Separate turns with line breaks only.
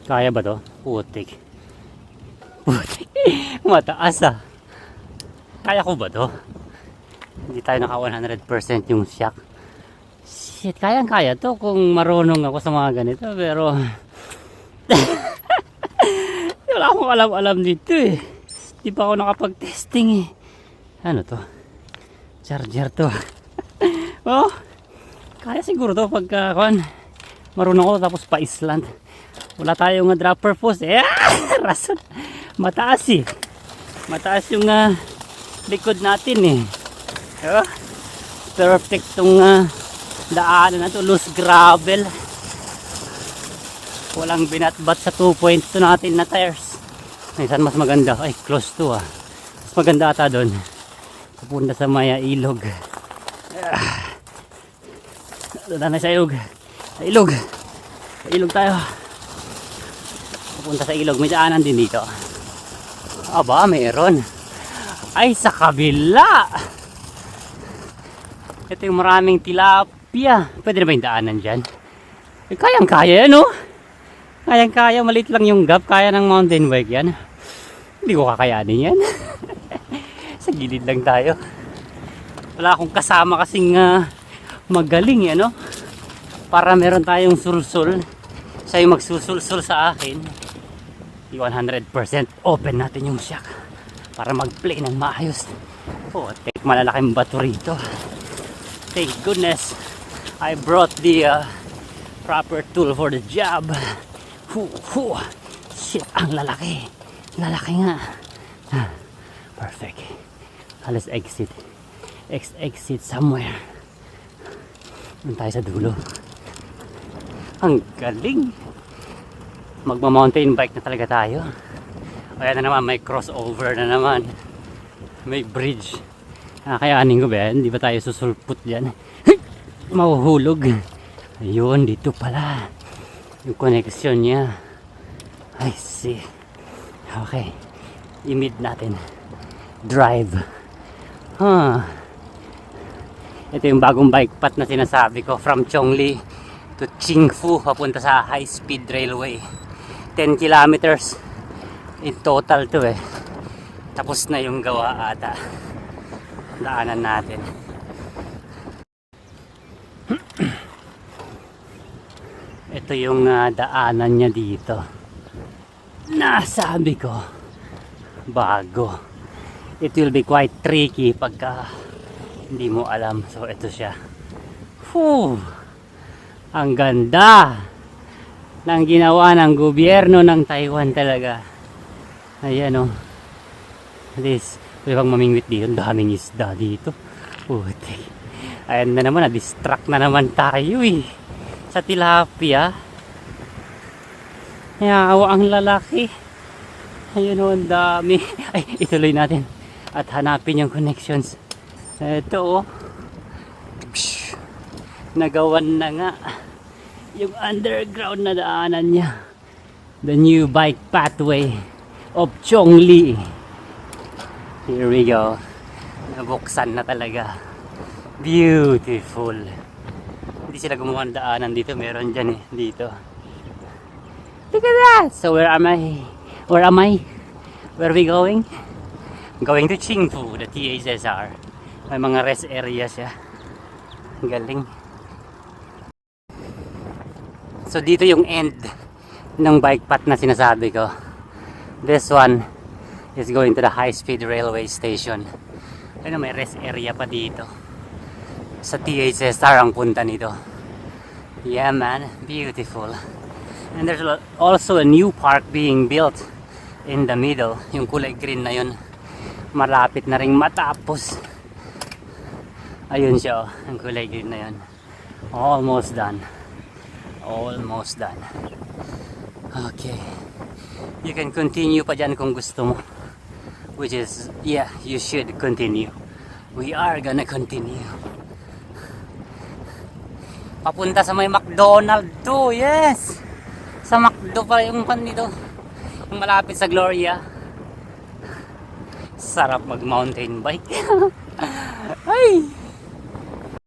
Kaya ba to? Putik. Putik. Mataas ah. Kaya ko ba to? Hindi tayo naka 100% yung shock. Shit, kayang-kaya to kung marunong ako sa mga ganito. Pero wala akong alam-alam dito eh. Di pa ako nakapag-testing eh. Ano to? Charger to. Oh, kaya siguro to pagka marunong ako tapos pa-island. Wala tayong dropper post eh. Rason. Mataas eh. Mataas yung likod natin eh. Oh, perfect tong daanan na to. Loose gravel. Walang binatbat sa 2.2 natin na tires. Ay, saan mas maganda? Ay, close to ah. Mas maganda ata doon. Pupunta sa Maya Ilog. Doon na sa ilog. Sa ilog. Sa ilog tayo. Pupunta sa ilog. May daanan din dito. Aba, mayroon. Ay, sa kabila. Ito yung maraming tilapia. Pwede na ba yung daanan dyan? Eh, kayang-kaya, no? Kayang-kaya. Maliit lang yung gap. Kaya ng mountain bike yan. Hindi ko kakayanin yan. Sa gilid lang tayo. Wala akong kasama kasing magaling, no? Para meron tayong sulsul. Siya yung magsusulsul sa akin. 100% open natin yung shock para mag-play ng maayos. Oh, take malalaking bato rito. Thank goodness I brought the proper tool for the job. Shit, ang lalaki. Lalaki nga. Perfect. Let's exit. Exit somewhere. Doon tayo sa dulo. Ang galing. Magma-mountain bike na talaga tayo. Ayan na naman, may crossover na naman. May bridge. Kakayanin ko ba yan? Hindi ba tayo susulput dyan? Mahuhulog. Ayun, dito pala. Yung connection niya. I see. Okay. I-mid natin. Drive. Ito yung bagong bike path na sinasabi ko. From Chongli to Qingfu. Papunta sa high speed railway. 10 kilometers in total to eh. Tapos na yung gawa ata. Daanan natin. Ito yung daanan niya dito. Nasabi ko bago. It will be quite tricky pagka hindi mo alam. So ito siya. Whew! Ang ganda ng ginawa ng gobyerno ng Taiwan talaga. Ayan o. This, pwede bang mamingwit dito? Ang daming isda dito. Puti. Ayan na naman, na-distract na naman tayo eh. Sa tilapia. Yawa ang lalaki. Ayun o, ang dami. Ay, ituloy natin. At hanapin yung connections. Ito o. Nagawan na nga yung underground na daanan niya. The new bike pathway of Chongli. Here we go. Nabuksan na talaga. Beautiful. Hindi sila gumawa ng daanan dito. Meron dyan eh. Dito. Look at that. So where am I? Where am I? Where are we going? Going to Qingfu, the THSR. May mga rest area siya. Galing. So dito yung end ng bike path na sinasabi ko. This one is going to the high speed railway station. Ano, may rest area pa dito. Sa THSR ang punta nito. Yeah man, beautiful. And there's also a new park being built in the middle. Yung kulay green na yun. Malapit na ring matapos. Ayun siya oh, ang kulay green na yun. Almost done. Almost done. Okay. You can continue pa dyan kung gusto mo. Which is, yeah, you should continue. We are gonna continue. Papunta sa may McDonald's to, yes! Sa McDo pa yung pan nito. Yung malapit sa Gloria. Sarap mag mountain bike. Ay!